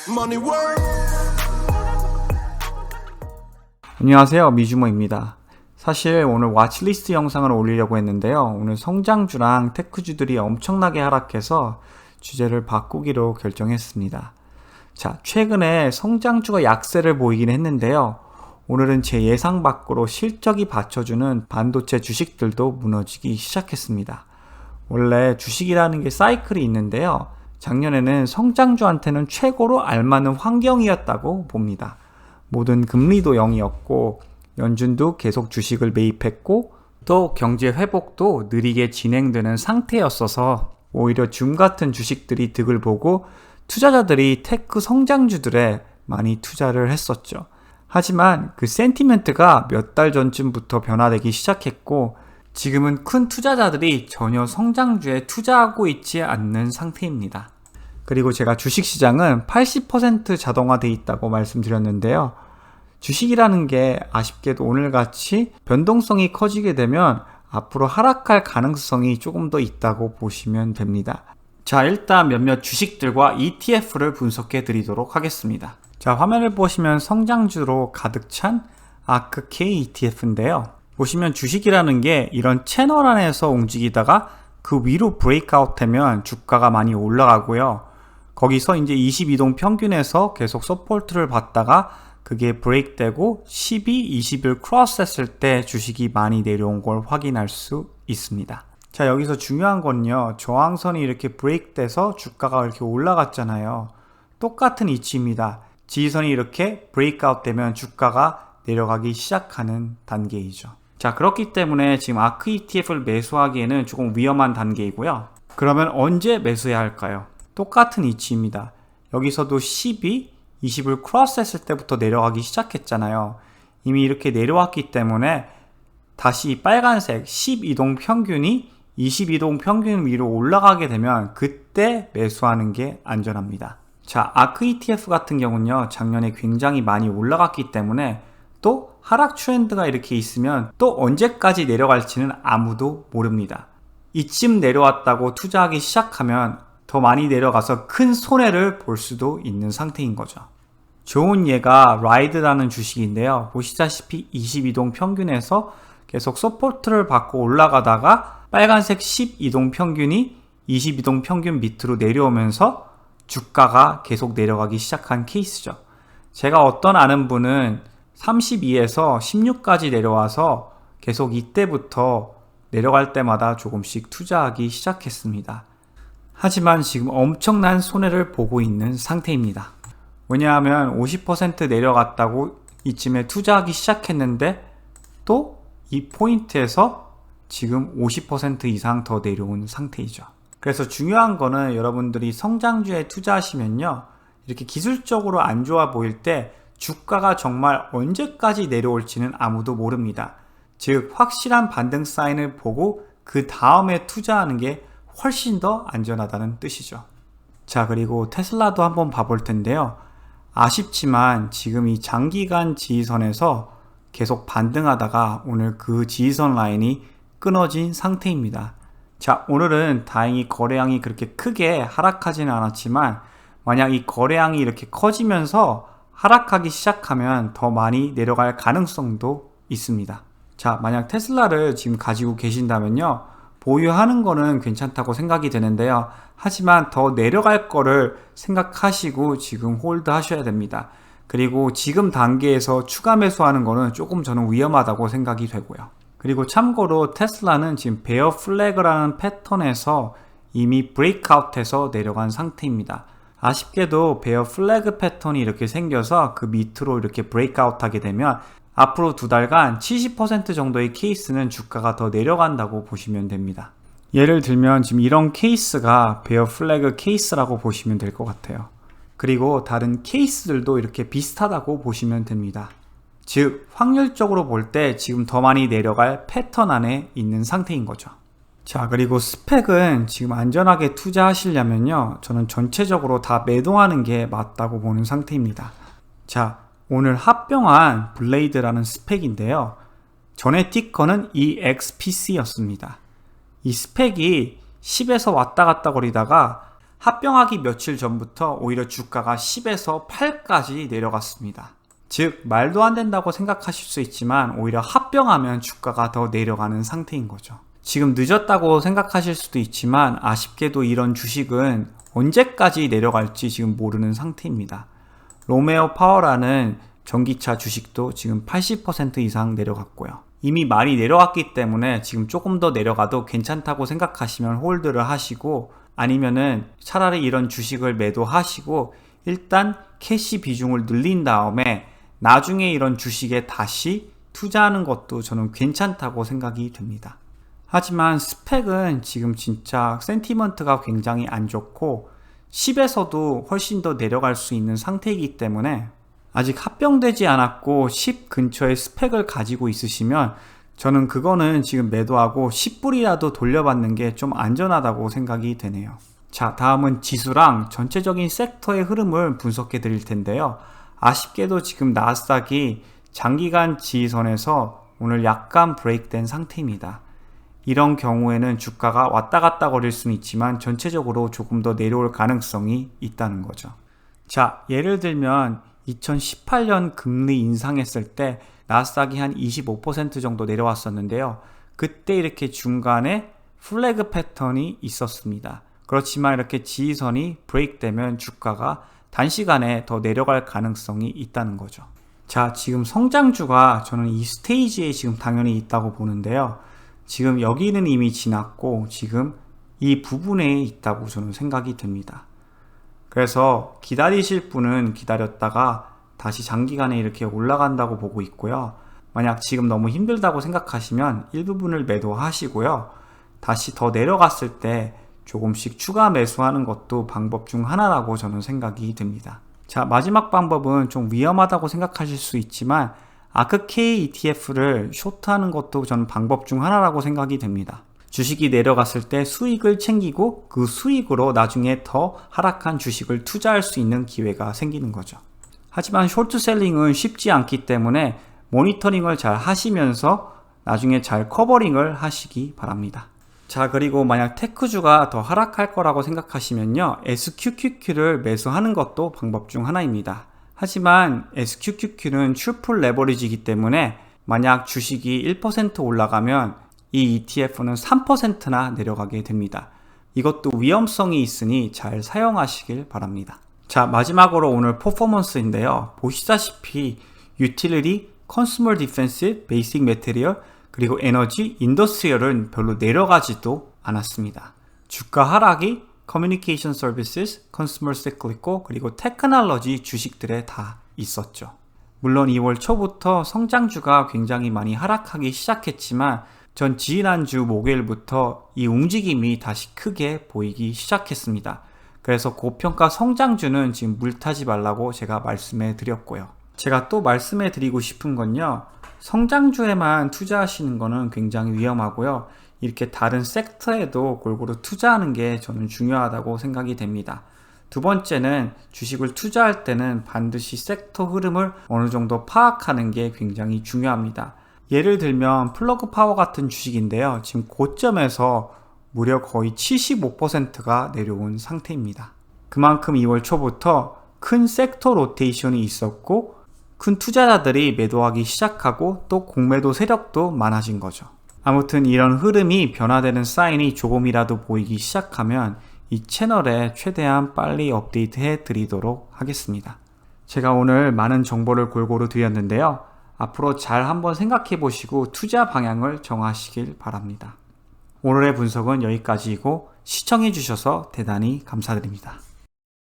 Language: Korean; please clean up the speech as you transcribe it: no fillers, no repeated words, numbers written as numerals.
Money work. 안녕하세요, 미주모입니다. 사실 오늘 와치리스트 영상을 올리려고 했는데요. 오늘 성장주랑 테크주들이 엄청나게 하락해서 주제를 바꾸기로 결정했습니다. 자, 최근에 성장주가 약세를 보이긴 했는데요. 오늘은 제 예상 밖으로 실적이 받쳐주는 반도체 주식들도 무너지기 시작했습니다. 원래 주식이라는 게 사이클이 있는데요. 작년에는 성장주한테는 최고로 알맞는 환경이었다고 봅니다. 모든 금리도 0이었고 연준도 계속 주식을 매입했고 또 경제 회복도 느리게 진행되는 상태였어서 오히려 줌 같은 주식들이 득을 보고 투자자들이 테크 성장주들에 많이 투자를 했었죠. 하지만 그 센티멘트가 몇 달 전쯤부터 변화되기 시작했고 지금은 큰 투자자들이 전혀 성장주에 투자하고 있지 않는 상태입니다. 그리고 제가 주식시장은 80% 자동화되어 있다고 말씀드렸는데요. 주식이라는 게 아쉽게도 오늘같이 변동성이 커지게 되면 앞으로 하락할 가능성이 조금 더 있다고 보시면 됩니다. 자, 일단 몇몇 주식들과 ETF를 분석해 드리도록 하겠습니다. 자, 화면을 보시면 성장주로 가득 찬 ARKK ETF인데요. 보시면 주식이라는 게 이런 채널 안에서 움직이다가 그 위로 브레이크아웃 되면 주가가 많이 올라가고요. 거기서 이제 22동 평균에서 계속 서포트를 받다가 그게 브레이크 되고 12, 20을 크로스 했을 때 주식이 많이 내려온 걸 확인할 수 있습니다. 자, 여기서 중요한 건요. 저항선이 이렇게 브레이크 돼서 주가가 이렇게 올라갔잖아요. 똑같은 이치입니다. 지지선이 이렇게 브레이크아웃 되면 주가가 내려가기 시작하는 단계이죠. 자, 그렇기 때문에 지금 ARK ETF를 매수하기에는 조금 위험한 단계이고요. 그러면 언제 매수해야 할까요? 똑같은 이치입니다. 여기서도 12, 20을 크로스 했을 때부터 내려가기 시작했잖아요. 이미 이렇게 내려왔기 때문에 다시 빨간색 12동 평균이 22동 평균 위로 올라가게 되면 그때 매수하는 게 안전합니다. 자, ARK ETF 같은 경우는요, 작년에 굉장히 많이 올라갔기 때문에 또 하락 트렌드가 이렇게 있으면 또 언제까지 내려갈지는 아무도 모릅니다. 이쯤 내려왔다고 투자하기 시작하면 더 많이 내려가서 큰 손해를 볼 수도 있는 상태인 거죠. 좋은 예가 라이드라는 주식인데요. 보시다시피 22동 평균에서 계속 서포트를 받고 올라가다가 빨간색 12동 평균이 22동 평균 밑으로 내려오면서 주가가 계속 내려가기 시작한 케이스죠. 제가 어떤 아는 분은 32에서 16까지 내려와서 계속 이때부터 내려갈 때마다 조금씩 투자하기 시작했습니다. 하지만 지금 엄청난 손해를 보고 있는 상태입니다. 왜냐하면 50% 내려갔다고 이쯤에 투자하기 시작했는데 또 이 포인트에서 지금 50% 이상 더 내려온 상태이죠. 그래서 중요한 거는 여러분들이 성장주에 투자하시면요, 이렇게 기술적으로 안 좋아 보일 때 주가가 정말 언제까지 내려올지는 아무도 모릅니다. 즉 확실한 반등 사인을 보고 그 다음에 투자하는 게 훨씬 더 안전하다는 뜻이죠. 자, 그리고 테슬라도 한번 봐볼 텐데요. 아쉽지만 지금 이 장기간 지지선에서 계속 반등하다가 오늘 그 지지선 라인이 끊어진 상태입니다. 자, 오늘은 다행히 거래량이 그렇게 크게 하락하지는 않았지만 만약 이 거래량이 이렇게 커지면서 하락하기 시작하면 더 많이 내려갈 가능성도 있습니다. 자, 만약 테슬라를 지금 가지고 계신다면요, 보유하는 거는 괜찮다고 생각이 되는데요. 하지만 더 내려갈 거를 생각하시고 지금 홀드 하셔야 됩니다. 그리고 지금 단계에서 추가 매수하는 거는 조금 저는 위험하다고 생각이 되고요. 그리고 참고로 테슬라는 지금 베어 플래그라는 패턴에서 이미 브레이크아웃해서 내려간 상태입니다. 아쉽게도 베어 플래그 패턴이 이렇게 생겨서 그 밑으로 이렇게 브레이크아웃 하게 되면 앞으로 2달간 70% 정도의 케이스는 주가가 더 내려간다고 보시면 됩니다. 예를 들면 지금 이런 케이스가 베어 플래그 케이스라고 보시면 될 것 같아요. 그리고 다른 케이스들도 이렇게 비슷하다고 보시면 됩니다. 즉 확률적으로 볼 때 지금 더 많이 내려갈 패턴 안에 있는 상태인 거죠. 자, 그리고 스펙은 지금 안전하게 투자하시려면요, 저는 전체적으로 다 매도하는 게 맞다고 보는 상태입니다. 자, 오늘 합병한 블레이드라는 스펙인데요, 전에 티커는 EXPC였습니다. 이 스펙이 10에서 왔다 갔다 거리다가 합병하기 며칠 전부터 오히려 주가가 10에서 8까지 내려갔습니다. 즉 말도 안 된다고 생각하실 수 있지만 오히려 합병하면 주가가 더 내려가는 상태인 거죠. 지금 늦었다고 생각하실 수도 있지만 아쉽게도 이런 주식은 언제까지 내려갈지 지금 모르는 상태입니다. 로메오 파워라는 전기차 주식도 지금 80% 이상 내려갔고요. 이미 많이 내려갔기 때문에 지금 조금 더 내려가도 괜찮다고 생각하시면 홀드를 하시고, 아니면은 차라리 이런 주식을 매도하시고 일단 캐시 비중을 늘린 다음에 나중에 이런 주식에 다시 투자하는 것도 저는 괜찮다고 생각이 듭니다. 하지만 스펙은 지금 진짜 센티먼트가 굉장히 안 좋고 10에서도 훨씬 더 내려갈 수 있는 상태이기 때문에 아직 합병되지 않았고 10 근처의 스펙을 가지고 있으시면 저는 그거는 지금 매도하고 10불이라도 돌려받는 게 좀 안전하다고 생각이 되네요. 자, 다음은 지수랑 전체적인 섹터의 흐름을 분석해 드릴 텐데요. 아쉽게도 지금 나스닥이 장기간 지지선에서 오늘 약간 브레이크된 상태입니다. 이런 경우에는 주가가 왔다 갔다 거릴 수는 있지만 전체적으로 조금 더 내려올 가능성이 있다는 거죠. 자, 예를 들면 2018년 금리 인상했을 때 나스닥이 한 25% 정도 내려왔었는데요. 그때 이렇게 중간에 플래그 패턴이 있었습니다. 그렇지만 이렇게 지지선이 브레이크 되면 주가가 단시간에 더 내려갈 가능성이 있다는 거죠. 자, 지금 성장주가 저는 이 스테이지에 지금 당연히 있다고 보는데요. 지금 여기는 이미 지났고 지금 이 부분에 있다고 저는 생각이 듭니다. 그래서 기다리실 분은 기다렸다가 다시 장기간에 이렇게 올라간다고 보고 있고요. 만약 지금 너무 힘들다고 생각하시면 일부분을 매도하시고요. 다시 더 내려갔을 때 조금씩 추가 매수하는 것도 방법 중 하나라고 저는 생각이 듭니다. 자, 마지막 방법은 좀 위험하다고 생각하실 수 있지만 아크K ETF를 쇼트하는 것도 저는 방법 중 하나라고 생각이 됩니다. 주식이 내려갔을 때 수익을 챙기고 그 수익으로 나중에 더 하락한 주식을 투자할 수 있는 기회가 생기는 거죠. 하지만 쇼트셀링은 쉽지 않기 때문에 모니터링을 잘 하시면서 나중에 잘 커버링을 하시기 바랍니다. 자, 그리고 만약 테크주가 더 하락할 거라고 생각하시면요, SQQQ를 매수하는 것도 방법 중 하나입니다. 하지만 SQQQ는 트리플 레버리지이기 때문에 만약 주식이 1% 올라가면 이 ETF는 3%나 내려가게 됩니다. 이것도 위험성이 있으니 잘 사용하시길 바랍니다. 자, 마지막으로 오늘 퍼포먼스인데요. 보시다시피 유틸리티, 컨슈머 디펜스, 베이직 매테리얼, 그리고 에너지, 인더스트리얼은 별로 내려가지도 않았습니다. 주가 하락이 커뮤니케이션 서비스, 컨슈머 시클리코, 그리고 테크놀로지 주식들에 다 있었죠. 물론 2월 초부터 성장주가 굉장히 많이 하락하기 시작했지만 전 지난주 목요일부터 이 움직임이 다시 크게 보이기 시작했습니다. 그래서 고평가 성장주는 지금 물타지 말라고 제가 말씀해 드렸고요. 제가 또 말씀해 드리고 싶은 건요, 성장주에만 투자하시는 거는 굉장히 위험하고요. 이렇게 다른 섹터에도 골고루 투자하는 게 저는 중요하다고 생각이 됩니다. 두 번째는 주식을 투자할 때는 반드시 섹터 흐름을 어느 정도 파악하는 게 굉장히 중요합니다. 예를 들면 플러그 파워 같은 주식인데요. 지금 고점에서 무려 거의 75%가 내려온 상태입니다. 그만큼 2월 초부터 큰 섹터 로테이션이 있었고 큰 투자자들이 매도하기 시작하고 또 공매도 세력도 많아진 거죠. 아무튼 이런 흐름이 변화되는 사인이 조금이라도 보이기 시작하면 이 채널에 최대한 빨리 업데이트 해 드리도록 하겠습니다. 제가 오늘 많은 정보를 골고루 드렸는데요. 앞으로 잘 한번 생각해 보시고 투자 방향을 정하시길 바랍니다. 오늘의 분석은 여기까지이고 시청해 주셔서 대단히 감사드립니다.